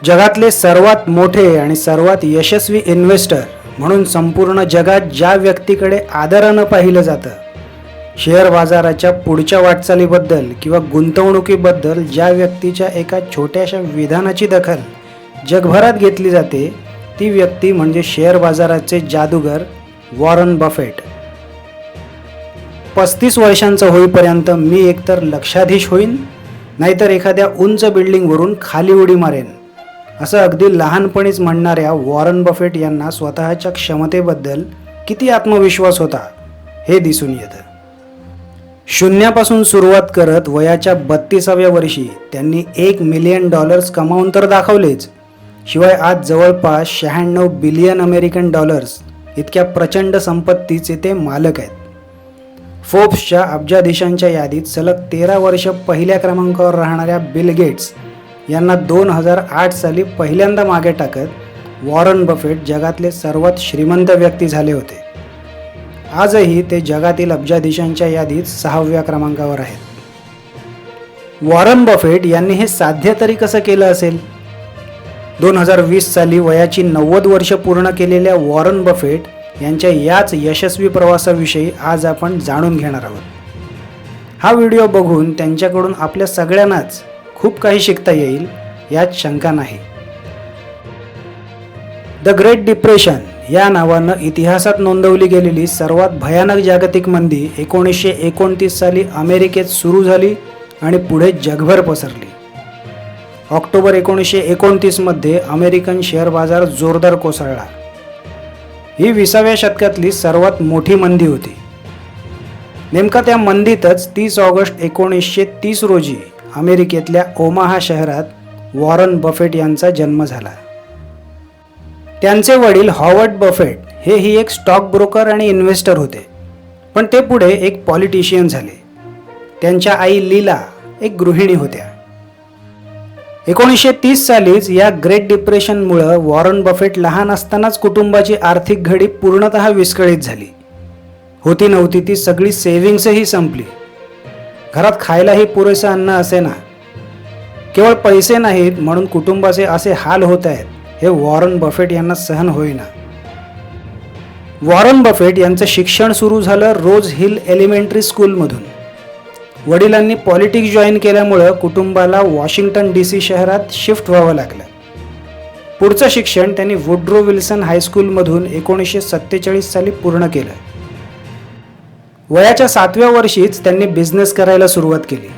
जगातले सर्वात मोठे आणि सर्वात यशस्वी इन्व्हेस्टर म्हणून संपूर्ण जगात ज्या व्यक्तीकडे आदरानं पाहिलं जातं, शेअर बाजाराच्या पुढच्या वाटचालीबद्दल किंवा गुंतवणुकीबद्दल ज्या व्यक्तीच्या एका छोट्याशा विधानाची दखल जगभरात घेतली जाते, ती व्यक्ती म्हणजे शेअर बाजाराचे जादूगर वॉरन बफेट. 35 वर्षांचा होईपर्यंत मी एकतर लक्षाधीश होईन, नाहीतर एखाद्या उंच बिल्डिंगवरून खाली उडी मारेन, असं अगदी लहानपणीच म्हणणाऱ्या वॉरन बफेट यांना स्वतःच्या क्षमतेबद्दल किती आत्मविश्वास होता हे दिसून येतं. शून्यापासून सुरुवात करत वयाच्या 32व्या वर्षी त्यांनी $1 मिलियन कमावून तर दाखवलेच, शिवाय आज जवळपास 96 बिलियन अमेरिकन डॉलर्स इतक्या प्रचंड संपत्तीचे ते मालक आहेत. फोर्ब्सच्या अब्जाधीशांच्या यादीत सलग 13 वर्ष पहिल्या क्रमांकावर राहणाऱ्या बिल गेट्स यांना 2008 साली पहिल्यांदा मागे टाकत वॉरन बफेट जगातले सर्वात श्रीमंत व्यक्ती झाले होते. आजही ते जगातील अब्जाधीशांच्या यादीत 6व्या क्रमांकावर आहेत. वॉरन बफेट यांनी हे साध्य तरी कसं केलं असेल? 2020 साली वयाची 90 वर्ष पूर्ण केलेल्या वॉरन बफेट यांच्या याच यशस्वी प्रवासाविषयी आज आपण जाणून घेणार आहोत. हा व्हिडिओ बघून त्यांच्याकडून आपल्या सगळ्यांनाच खूप काही शिकता येईल यात शंका नाही. द ग्रेट डिप्रेशन या नावानं इतिहासात नोंदवली गेलेली सर्वात भयानक जागतिक मंदी 1929 साली अमेरिकेत सुरू झाली आणि पुढे जगभर पसरली. ऑक्टोबर 1929 मध्ये अमेरिकन शेअर बाजार जोरदार कोसळला. ही 20व्या शतकातली सर्वात मोठी मंदी होती. नेमका त्या मंदीतच 30 ऑगस्ट 1930 रोजी अमेरिकेतल्या ओमाहा शहरात वॉरन बफेट यांचा जन्म झाला. त्यांचे वडील हॉवर्ड बफेट हेही एक स्टॉक ब्रोकर आणि इन्व्हेस्टर होते, पण ते पुढे एक पॉलिटिशियन झाले. त्यांच्या आई लीला एक गृहिणी होत्या. 1930 सालीच या ग्रेट डिप्रेशनमुळं वॉरन बफेट लहान असतानाच कुटुंबाची आर्थिक घडी पूर्णतः विस्कळीत झाली. होती नव्हती ती सगळी सेव्हिंग्सही संपली. घरात खायलाही पुरेसं अन्न असे ना. केवळ पैसे नाहीत म्हणून कुटुंबाचे असे हाल होत आहेत हे वॉरन बफेट यांना सहन होईना. वॉरन बफेट यांचं शिक्षण सुरू झालं रोज हिल एलिमेंटरी स्कूलमधून. वडिलांनी पॉलिटिक्स जॉईन केल्यामुळं कुटुंबाला वॉशिंग्टन DC शहरात शिफ्ट व्हावं लागलं. पुढचं शिक्षण त्यांनी वुड्रो विल्सन हायस्कूलमधून 1947 साली पूर्ण केलं. वयाच्या 7व्या वर्षीच त्यांनी बिझनेस करायला सुरुवात केली.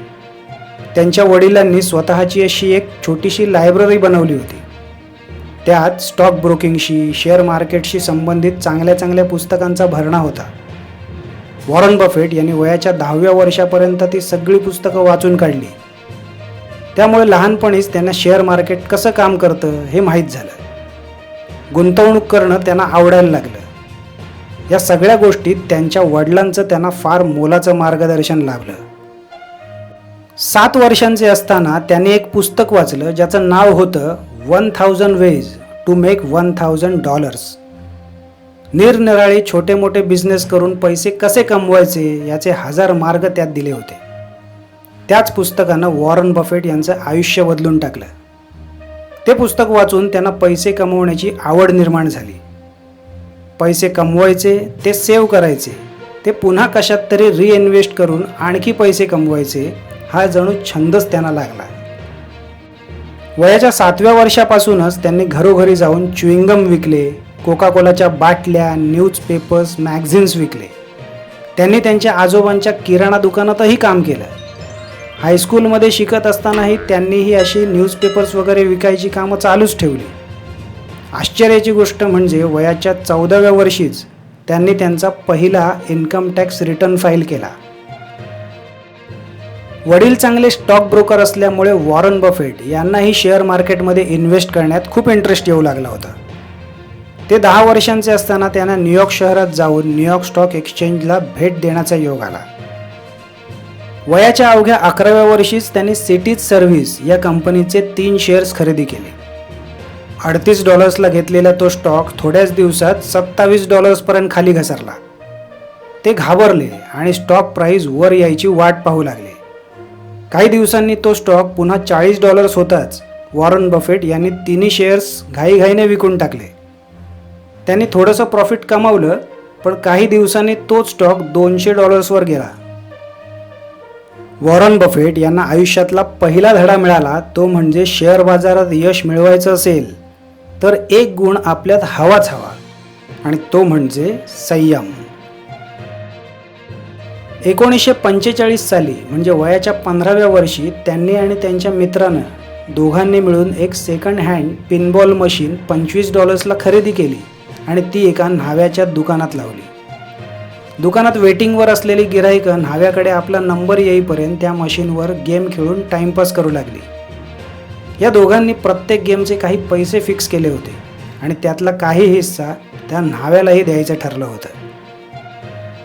त्यांच्या वडिलांनी स्वतःची अशी एक छोटीशी लायब्ररी बनवली होती. त्यात स्टॉक ब्रोकिंगशी, शेअर मार्केटशी संबंधित चांगल्या पुस्तकांचा भरणा होता. वॉरन बफेट यांनी वयाच्या 10व्या वर्षापर्यंत ती सगळी पुस्तकं वाचून काढली. त्यामुळे लहानपणीच त्यांना शेअर मार्केट कसं काम करतं हे माहीत झालं. गुंतवणूक करणं त्यांना आवडायला लागलं. या सगळ्या गोष्टीत त्यांच्या वडिलांचं त्यांना फार मोलाचं मार्गदर्शन लाभलं. 7 वर्षांचे असताना त्यांनी एक पुस्तक वाचलं ज्याचं नाव होतं 1000 वेज टू मेक $1000. निरनिराळे छोटे मोठे बिझनेस करून पैसे कसे कमवायचे याचे 1000 मार्ग त्यात दिले होते. त्याच पुस्तकानं वॉरन बफेट यांचं आयुष्य बदलून टाकलं. ते पुस्तक वाचून त्यांना पैसे कमवण्याची आवड निर्माण झाली. पैसे कमवायचे, ते सेव्ह करायचे, ते पुन्हा कशात तरी रिइन्व्हेस्ट करून आणखी पैसे कमवायचे, हा जणू छंदच त्यांना लागला. वयाच्या 7व्या वर्षापासूनच त्यांनी घरोघरी जाऊन च्युइंगम विकले, कोका कोलाच्या बाटल्या, न्यूजपेपर्स, मॅगझिन्स विकले. त्यांनी त्यांच्या आजोबांच्या किराणा दुकानातही काम केलं. हायस्कूलमध्ये शिकत असतानाही त्यांनीही अशी न्यूजपेपर्स वगैरे विकायची कामं चालूच ठेवली. आश्चर्याची गोष्ट म्हणजे वयाच्या 14व्या वर्षीच त्यांनी त्यांचा पहिला इन्कम टॅक्स रिटर्न फाईल केला. वडील चांगले स्टॉक ब्रोकर असल्यामुळे वॉरन बफेट यांनाही शेअर मार्केटमध्ये इन्व्हेस्ट करण्यात खूप इंटरेस्ट येऊ लागला होता. ते 10 वर्षांचे असताना त्यांना न्यूयॉर्क शहरात जाऊन न्यूयॉर्क स्टॉक एक्सचेंजला भेट देण्याचा योग आला. वयाच्या अवघ्या 11व्या वर्षीच त्यांनी सिटीज सर्व्हिस या कंपनीचे 3 शेअर्स खरेदी केले. $38 घेतलेला तो स्टॉक थोड्याच दिवसात $27 पर्यंत खाली घसरला. ते घाबरले आणि स्टॉक प्राइस वर यायची वाट पाहू लागले. काही दिवसांनी तो स्टॉक पुन्हा $40 होताच वॉरन बफेट यांनी तिन्ही शेअर्स घाईघाईने विकून टाकले. त्यांनी थोडंसं प्रॉफिट कमावलं, पण काही दिवसांनी तोच स्टॉक $200 गेला. वॉरन बफेट यांना आयुष्यातला पहिला धडा मिळाला तो म्हणजे शेअर बाजारात यश मिळवायचं असेल तर एक गुण आपल्यात हवाच हवा, आणि तो म्हणजे संयम. 1945 साली म्हणजे वयाच्या 15व्या वर्षी त्यांनी आणि त्यांच्या मित्रानं दोघांनी मिळून एक सेकंड हँड पिनबॉल मशीन $25ला खरेदी केली आणि ती एका न्हाव्याच्या दुकानात लावली. दुकानात वेटिंगवर असलेली गिराईकं न्हाव्याकडे आपला नंबर येईपर्यंत त्या मशीनवर गेम खेळून टाईमपास करू लागली. या दोघांनी प्रत्येक गेमचे काही पैसे फिक्स केले होते आणि त्यातला काही हिस्सा त्या न्हाव्यालाही द्यायचं ठरलं होतं.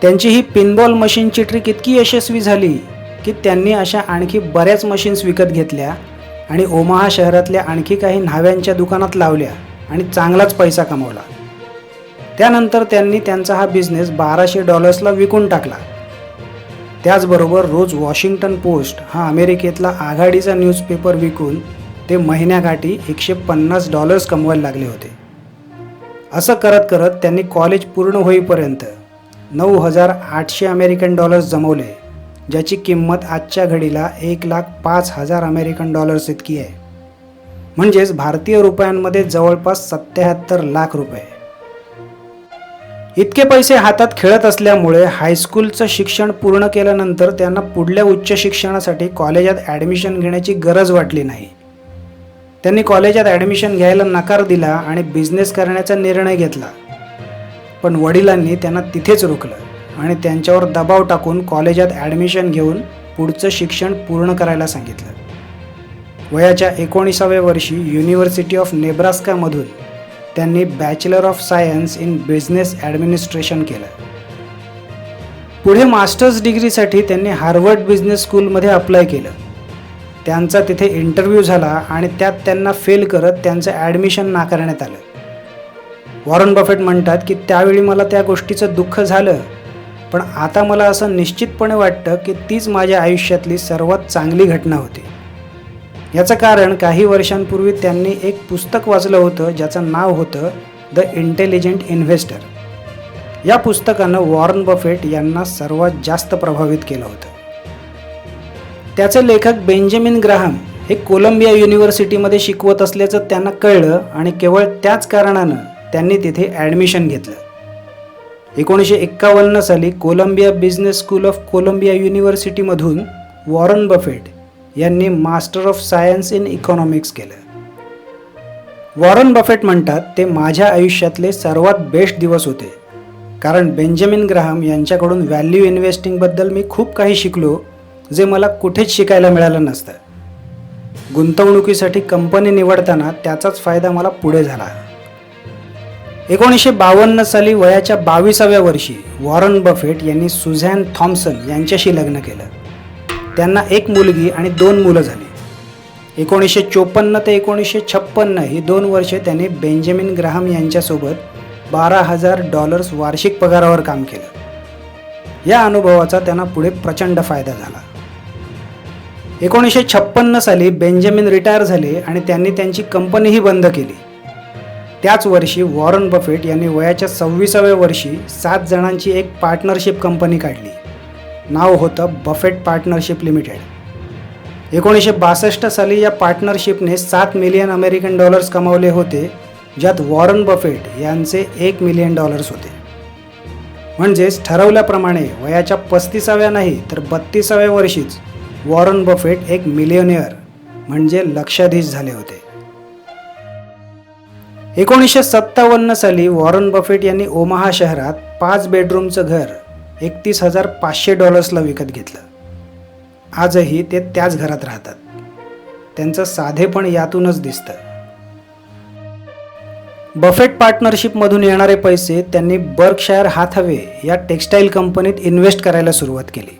त्यांची ही पिनबॉल मशीनची ट्रिक इतकी यशस्वी झाली की त्यांनी अशा आणखी बऱ्याच मशीन्स विकत घेतल्या आणि ओमाहा शहरातल्या आणखी काही न्हाव्यांच्या दुकानात लावल्या आणि चांगलाच पैसा कमावला. त्यानंतर त्यांनी त्यांचा हा बिझनेस $1200ला विकून टाकला. त्याचबरोबर रोज वॉशिंग्टन पोस्ट हा अमेरिकेतला आघाडीचा न्यूजपेपर विकून ते महिन्याकाठी $150 कमवायला लागले होते. असं करत करत त्यांनी कॉलेज पूर्ण होईपर्यंत $9,800 जमवले, ज्याची किंमत आजच्या घडीला $1,05,000 इतकी आहे. म्हणजेच भारतीय रुपयांमध्ये जवळपास 77 लाख रुपये. इतके पैसे हातात खेळत असल्यामुळे हायस्कूलचं शिक्षण पूर्ण केल्यानंतर त्यांना पुढल्या उच्च शिक्षणासाठी कॉलेजात ॲडमिशन घेण्याची गरज वाटली नाही. त्यांनी कॉलेजात ॲडमिशन घ्यायला नकार दिला आणि बिझनेस करण्याचा निर्णय घेतला. पण वडिलांनी त्यांना तिथेच रोखलं आणि त्यांच्यावर दबाव टाकून कॉलेजात ॲडमिशन घेऊन पुढचं शिक्षण पूर्ण करायला सांगितलं. वयाच्या 19व्या वर्षी युनिव्हर्सिटी ऑफ नेब्रास्कामधून त्यांनी bachelor of science in business administration केलं. पुढे मास्टर्स डिग्रीसाठी त्यांनी हार्वर्ड बिझनेस स्कूलमध्ये अप्लाय केलं. त्यांचा तिथे इंटरव्ह्यू झाला आणि त्यात त्यांना फेल करत त्यांचं ॲडमिशन नाकारण्यात आलं. वॉरन बफेट म्हणतात की त्यावेळी मला त्या गोष्टीचं दुःख झालं, पण आता मला असं निश्चितपणे वाटतं की तीच माझ्या आयुष्यातली सर्वात चांगली घटना होती. याचं कारण काही वर्षांपूर्वी त्यांनी एक पुस्तक वाचलं होतं ज्याचं नाव होतं द इंटेलिजंट इन्व्हेस्टर. या पुस्तकानं वॉरन बफेट यांना सर्वात जास्त प्रभावित केलं होतं. त्याचे लेखक बेंजामिन ग्राहम हे कोलंबिया युनिव्हर्सिटीमध्ये शिकवत असल्याचं त्यांना कळलं आणि केवळ त्याच कारणानं त्यांनी तिथे ॲडमिशन घेतलं. 1951 साली Columbia Business School of Columbia युनिव्हर्सिटीमधून वॉरन बफेट यांनी master of science in economics केलं. वॉरन बफेट म्हणतात ते माझ्या आयुष्यातले सर्वात बेस्ट दिवस होते, कारण बेंजामिन ग्राहम यांच्याकडून व्हॅल्यू इन्व्हेस्टिंगबद्दल मी खूप काही शिकलो जे मला कुठेच शिकायला मिळालं नसतं. गुंतवणुकीसाठी कंपनी निवडताना त्याचाच फायदा मला पुढे झाला. 1952 साली वयाच्या 22व्या वर्षी वॉरन बफेट यांनी सुझॅन थॉम्सन यांच्याशी लग्न केलं. त्यांना एक मुलगी आणि 2 मुलं झाली. 1954 ते 1956 ही 2 वर्षे त्यांनी बेंजामिन ग्राहम यांच्यासोबत $12,000 वार्षिक पगारावर काम केलं. या अनुभवाचा त्यांना पुढे प्रचंड फायदा झाला. 1956 साली बेंजामिन रिटायर झाले आणि त्यांनी त्यांची कंपनीही बंद केली. त्याच वर्षी वॉरन बफेट यांनी वयाच्या 26व्या वर्षी 7 जणांची एक पार्टनरशिप कंपनी काढली. नाव होतं बफेट पार्टनरशिप लिमिटेड. 1962 साली या पार्टनरशिपने $7 मिलियन कमावले होते, ज्यात वॉरन बफेट यांचे $1 मिलियन होते. म्हणजेच ठरवल्याप्रमाणे वयाच्या 35व्या नाही तर 32व्या वर्षीच वॉरन बफेट एक मिलियनियर म्हणजे लक्षाधीश झाले होते. 1957 साली वॉरन बफेट यांनी ओमाहा शहरात 5 बेडरूमचं घर $31,500 विकत घेतलं. आजही ते त्याच घरात राहतात. त्यांचं साधेपण यातूनच दिसतं. बफेट पार्टनरशिपमधून येणारे पैसे त्यांनी बर्कशायर हाथवे या टेक्स्टाईल कंपनीत इन्व्हेस्ट करायला सुरुवात केली.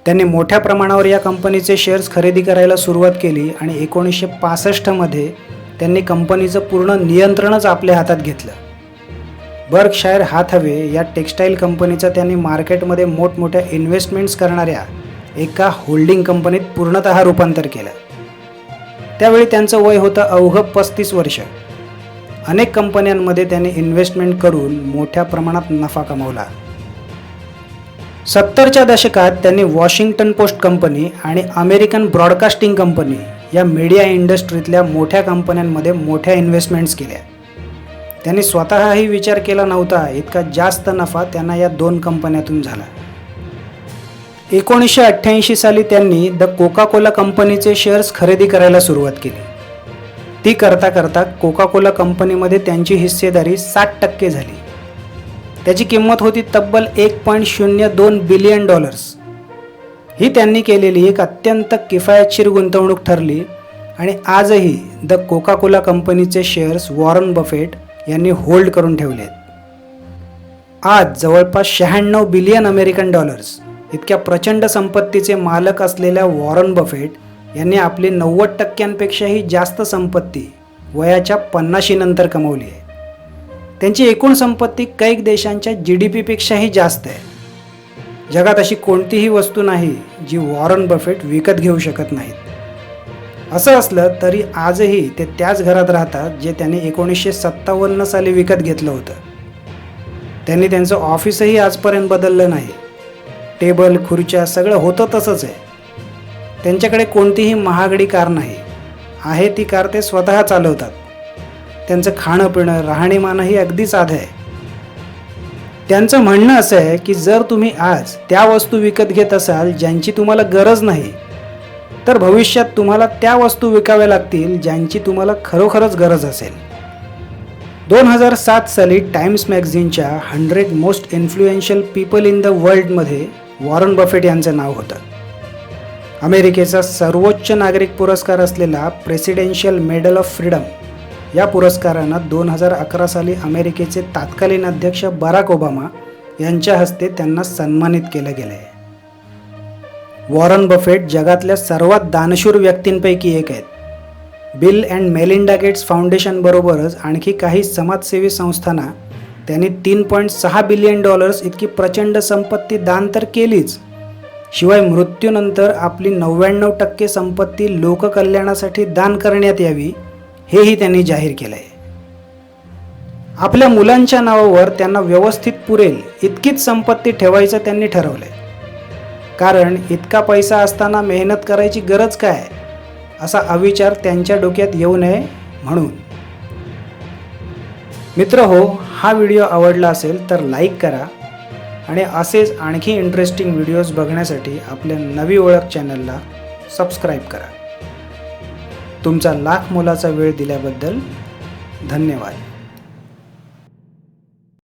त्यांनी मोठ्या प्रमाणावर या कंपनीचे शेअर्स खरेदी करायला सुरुवात केली आणि 1965 त्यांनी कंपनीचं पूर्ण नियंत्रणच आपल्या हातात घेतलं. बर्कशायर हाथवे या टेक्स्टाईल कंपनीचं त्यांनी मार्केटमध्ये मोठमोठ्या इन्व्हेस्टमेंट्स करणाऱ्या एका होल्डिंग कंपनीत पूर्णतः रूपांतर केलं. त्यावेळी त्यांचं वय होतं अवघं 35 वर्ष. अनेक कंपन्यांमध्ये त्याने इन्व्हेस्टमेंट करून मोठ्या प्रमाणात नफा कमावला. 70च्या दशकात त्यांनी वॉशिंग्टन पोस्ट कंपनी आणि अमेरिकन ब्रॉडकास्टिंग कंपनी या मीडिया इंडस्ट्रीतल्या मोठ्या कंपन्यांमध्ये मोठ्या इन्व्हेस्टमेंट्स केल्या. त्यांनी स्वतःही विचार केला नव्हता इतका जास्त नफा त्यांना या 2 कंपन्यातून झाला. 1988 साली त्यांनी द कोका कोला कंपनीचे शेअर्स खरेदी करायला सुरुवात केली. ती करता करता कोका कोला कंपनीमध्ये त्यांची हिस्सेदारी 60% झाली. त्याची किंमत होती तब्बल $1.02 बिलियन. ही त्यांनी केलेली एक अत्यंत किफायतशीर गुंतवणूक ठरली आणि आजही द कोका कोला कंपनीचे शेअर्स वॉरन बफेट यांनी होल्ड करून ठेवले. आज जवळपास $96 बिलियन इतक्या प्रचंड संपत्तीचे मालक असलेल्या वॉरन बफेट यांनी आपली 90%पेक्षाही जास्त संपत्ती वयाच्या 50 नंतर कमावली आहे. त्यांची एकूण संपत्ती कैक देशांच्या GDP-पेक्षाही जास्त आहे. जगात अशी कोणतीही वस्तू नाही जी वॉरन बफेट विकत घेऊ शकत नाहीत. असं असलं तरी आजही ते त्याच घरात राहतात जे त्यांनी 1957 साली विकत घेतलं होतं. त्यांनी त्यांचं ऑफिसही आजपर्यंत बदललं नाही. टेबल खुर्च्या सगळं होतं तसंच आहे. त्यांच्याकडे कोणतीही महागडी कार नाही. आहे ती कार ते स्वतः चालवतात. त्यांचं खाणं पिणं राहणीमानही अगदी साधं आहे. त्यांचं म्हणणं असं आहे की जर तुम्ही आज त्या वस्तू विकत घेत असाल ज्यांची तुम्हाला गरज नाही, तर भविष्यात तुम्हाला त्या वस्तू विकाव्या लागतील ज्यांची तुम्हाला खरोखरच गरज असेल. 2007 साली टाइम्स मॅगझिनच्या 100 most influential people in the वर्ल्डमध्ये वॉरन बफेट यांचं नाव होतं. अमेरिकेचा सर्वोच्च नागरिक पुरस्कार असलेला प्रेसिडेन्शियल मेडल ऑफ फ्रीडम या पुरस्कारानं 2011 साली अमेरिकेचे तत्कालीन अध्यक्ष बराक ओबामा यांच्या हस्ते त्यांना सन्मानित केलं गेलं आहे. वॉरन बफेट जगातल्या सर्वात दानशूर व्यक्तींपैकी एक आहेत. Bill and Melinda Gates Foundation बरोबरच आणखी काही समाजसेवी संस्थांना त्यांनी $3.6 बिलियन इतकी प्रचंड संपत्ती दान तर केलीच, शिवाय मृत्यूनंतर आपली 99% संपत्ती लोककल्याणासाठी दान करण्यात यावी हेही त्यांनी जाहीर केलं आहे. आपल्या मुलांच्या नावावर त्यांना व्यवस्थित पुरेल इतकीच संपत्ती ठेवायचं त्यांनी ठरवलं आहे. कारण इतका पैसा असताना मेहनत करायची गरज काय असा अविचार त्यांच्या डोक्यात येऊ नये म्हणून. मित्रहो, हा व्हिडिओ आवडला असेल तर लाईक करा आणि असेच आणखी इंटरेस्टिंग व्हिडिओज बघण्यासाठी आपल्या नवी ओळख चॅनलला सबस्क्राईब करा. तुमचा लाख मोलाचा वेळ दिल्याबद्दल धन्यवाद.